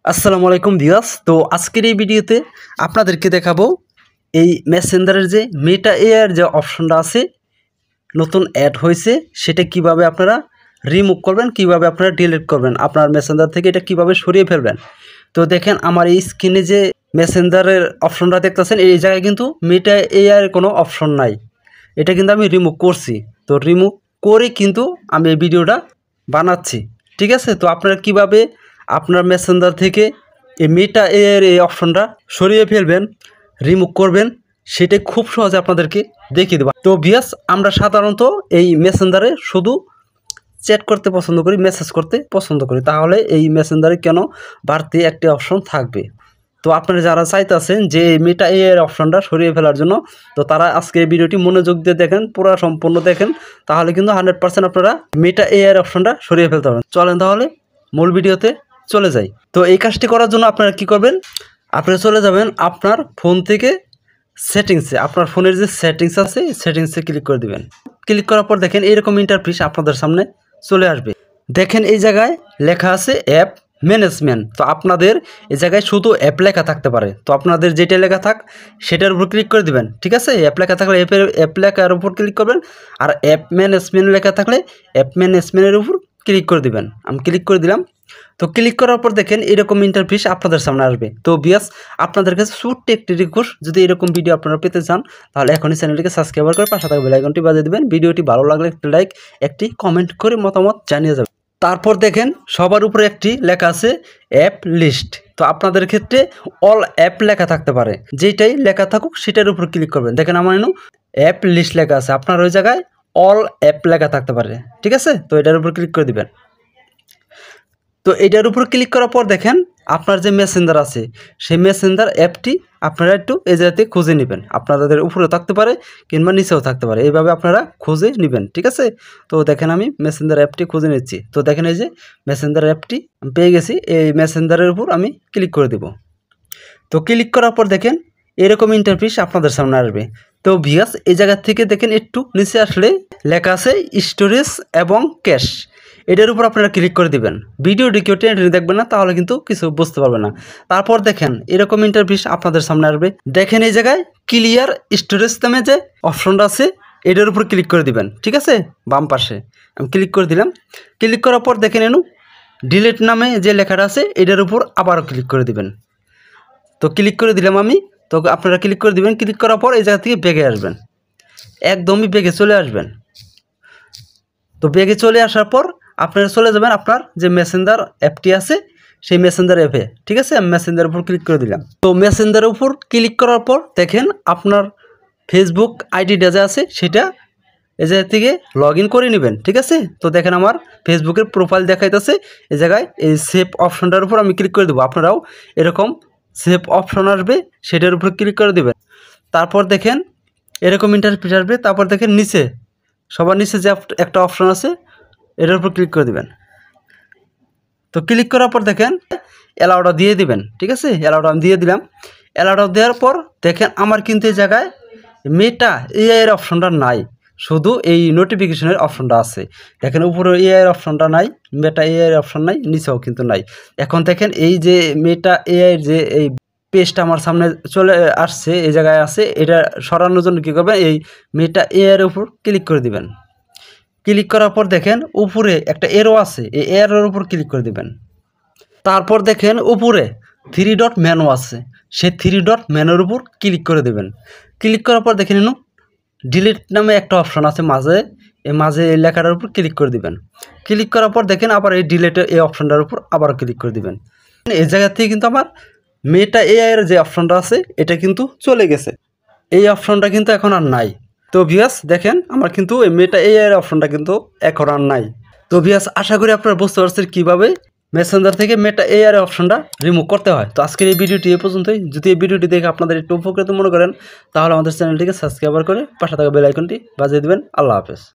আসসালামু আলাইকুম ভিউয়ার্স। তো আজকের এই ভিডিওতে আপনাদেরকে দেখাবো এই মেসেঞ্জারের যে মেটা এআই যে অপশনটা আছে নতুন অ্যাড হয়েছে সেটা কিভাবে আপনারা রিমুভ করবেন, কিভাবে আপনারা ডিলিট করবেন, আপনার মেসেঞ্জার থেকে এটা কিভাবে সরিয়ে ফেলবেন। তো দেখেন আমার এই স্ক্রিনে যে মেসেঞ্জারের অপশনটা দেখতেছেন এই জায়গায় কিন্তু মেটা এআইয়ের কোনো অপশন নাই, এটা কিন্তু আমি রিমুভ করছি। তো রিমুভ করে কিন্তু আমি এই ভিডিওটা বানাচ্ছি, ঠিক আছে। তো আপনারা কিভাবে আপনার মেসেঞ্জার থেকে এই মেটা এর এই অপশনটা সরিয়ে ফেলবেন, রিমুভ করবেন, সেটাই খুব সহজে আপনাদেরকে দেখিয়ে দেবো। তো ভিউয়ার্স, আমরা সাধারণত এই মেসেঞ্জারে শুধু চ্যাট করতে পছন্দ করি, মেসেজ করতে পছন্দ করি, তাহলে এই মেসেঞ্জারে কেন বাড়তি একটি অপশন থাকবে। তো আপনারা যারা চাইতেছেন যে মেটা এর অপশনটা সরিয়ে ফেলার জন্য, তো তারা আজকে এই ভিডিওটি মনোযোগ দিয়ে দেখেন, পুরো সম্পূর্ণ দেখেন, তাহলে কিন্তু 100% আপনারা মেটা এর অপশনটা সরিয়ে ফেলতে পারবেন। চলেন তাহলে মূল ভিডিওতে চলে যাই। তো এই কাজটি করার জন্য আপনারা কি করবেন, আপনারা চলে যাবেন আপনার ফোন থেকে সেটিংসে, আপনার ফোনের যে সেটিংস আছে সেটিংসে ক্লিক করে দিবেন। ক্লিক করার পর দেখেন এইরকম ইন্টারফেস আপনাদের সামনে চলে আসবে। দেখেন এই জায়গায় লেখা আছে অ্যাপ ম্যানেজমেন্ট। তো আপনাদের এই জায়গায় শুধু অ্যাপ লেখা থাকতে পারে, তো আপনাদের যেটা লেখা থাক সেটার উপর ক্লিক করে দিবেন, ঠিক আছে। অ্যাপ লেখা থাকলে অ্যাপ লেখার উপর ক্লিক করবেন, আর অ্যাপ ম্যানেজমেন্ট লেখা থাকলে অ্যাপ ম্যানেজমেন্টের উপর ক্লিক করে দিবেন। আমি ক্লিক করে দিলাম। তো ক্লিক করার পর দেখেন এরকম ইন্টারফেস আপনাদের সামনে আসবে। তো বিয়াস, আপনাদের কাছে ছোট্ট একটি রিকোয়েস্ট, যদি এরকম ভিডিও আপনারা পেতে চান তাহলে এখনই চ্যানেলটিকে সাবস্ক্রাইব করে পাশে থাকা বেল আইকনটি বাজিয়ে দেবেন। ভিডিওটি ভালো লাগলে একটি লাইক, একটি কমেন্ট করে মতামত জানিয়ে যাবেন। তারপর দেখেন সবার উপরে একটি লেখা আছে অ্যাপ লিস্ট। তো আপনাদের ক্ষেত্রে অল অ্যাপ লেখা থাকতে পারে, যেটাই লেখা থাকুক সেটার উপর ক্লিক করবেন। দেখেন আমার এনু অ্যাপ লিস্ট লেখা আছে, আপনার ওই জায়গায় অল অ্যাপ লেখা থাকতে পারে, ঠিক আছে। তো এটার উপর ক্লিক করে দিবেন। তো এটার উপর ক্লিক করার পর দেখেন আপনার যে মেসেঞ্জার আছে সেই মেসেঞ্জার অ্যাপটি আপনারা একটু এই জায়গাতে খুঁজে নেবেন। আপনাদের উপরে থাকতে পারে কিংবা নিচেও থাকতে পারে, এইভাবে আপনারা খুঁজে নেবেন, ঠিক আছে। তো দেখেন আমি মেসেঞ্জার অ্যাপটি খুঁজে নিচ্ছি। তো দেখেন এই যে মেসেঞ্জার অ্যাপটি পেয়ে গেছি, এই মেসেঞ্জারের উপর আমি ক্লিক করে দেব। তো ক্লিক করার পর দেখেন এরকম ইন্টারফেস আপনাদের সামনে আসবে। তো ভিউয়ার্স, এই জায়গা থেকে দেখেন একটু নিচে আসলে লেখা আছে স্টোরেজ এবং ক্যাশ, এটার উপর আপনারা ক্লিক করে দিবেন। ভিডিওটি কেউ টেনে দেখবেন না, তাহলে কিন্তু কিছু বুঝতে পারবে না। তারপর দেখেন এরকম ইন্টারফেস আপনাদের সামনে আসবে। দেখেন এই জায়গায় ক্লিয়ার স্টোরেজ নামে যে অপশনটা আছে এটার উপর ক্লিক করে দিবেন, ঠিক আছে। বাম পাশে আমি ক্লিক করে দিলাম। ক্লিক করার পর দেখেন এনু ডিলিট নামে যে লেখাটা আছে এটার উপর আবারও ক্লিক করে দিবেন। তো ক্লিক করে দিলাম আমি। তো আপনারা ক্লিক করে দিবেন। ক্লিক করার পর এই জায়গা থেকে বেগে আসবেন, একদমই বেগে চলে আসবেন। তো বেগে চলে আসার পর আপনারা চলে যাবেন আপনার যে মেসেঞ্জার অ্যাপটি আছে সেই মেসেঞ্জার অ্যাপে, ঠিক আছে। আমি মেসেঞ্জারের উপর ক্লিক করে দিলাম। তো মেসেঞ্জারের উপর ক্লিক করার পর দেখেন আপনার ফেসবুক আইডিটা যে আছে সেটা এই জায়গা থেকে লগ ইন করে নেবেন, ঠিক আছে। তো দেখেন আমার ফেসবুকের প্রোফাইল দেখাইতেছে, এই জায়গায় এই সেভ অপশনটার উপর আমি ক্লিক করে দেবো। আপনারাও এরকম সেভ অপশন আসবে, সেটার উপর ক্লিক করে দেবেন। তারপর দেখেন এরকম ইন্টারফেস আসবে। তারপর দেখেন নিচে সবার নিচে যে একটা অপশন আছে এটার উপর ক্লিক করে দিবেন। তো ক্লিক করার পর দেখেন অ্যালাউটা দিয়ে দিবেন, ঠিক আছে। অ্যালাউটা আমি দিয়ে দিলাম। অ্যালাউটা দেওয়ার পর দেখেন আমার কিন্তু এই জায়গায় মেটা এআই এর অপশনটা নাই, শুধু এই নোটিফিকেশনের অপশনটা আছে। দেখেন উপরে এআই এর অপশনটা নাই, মেটা এআই এর অপশন নাই, নিচেও কিন্তু নাই। এখন দেখেন এই যে মেটা এআই যে এই পেজটা আমার সামনে চলে আসছে, এই জায়গায় আছে, এটা সরানোর জন্য কী করবেন, এই মেটা এআই এর উপর ক্লিক করে দিবেন। ক্লিক করার পর দেখেন উপরে একটা এরো আছে, এই এরোর উপর ক্লিক করে দিবেন। তারপর দেখেন উপরে 3 ডট মেনু আছে, সেই 3 ডট মেনুর উপর ক্লিক করে দেবেন। ক্লিক করার পর দেখেন ডিলিট নামে একটা অপশন আছে মাঝে, এই মাঝে এই লেখাটার উপর ক্লিক করে দিবেন। ক্লিক করার পর দেখেন আবার এই ডিলিটের এই অপশনটার উপর আবার ক্লিক করে দিবেন। এই জায়গা থেকে কিন্তু আমার মেটা এআই এর যে অপশনটা আছে এটা কিন্তু চলে গেছে, এই অপশনটা কিন্তু এখন আর নাই। তো ভিউয়ার্স দেখেন আমার কিন্তু এই মেটা এআই এর অপশনটা কিন্তু এখন আর নাই। তো ভিউয়ার্স, আশা করি আপনারা বুঝতে পারছেন কীভাবে মেসেঞ্জার থেকে মেটা এআই এর অপশনটা রিমুভ করতে হয়। তো আজকের এই ভিডিওটি এ পর্যন্তই। যদি এই ভিডিওটি দেখে আপনাদের একটু উপকৃত মনে করেন তাহলে আমাদের চ্যানেলটিকে সাবস্ক্রাইব করে পাশে থাকা বেল আইকনটি বাজিয়ে দেবেন। আল্লাহ হাফেজ।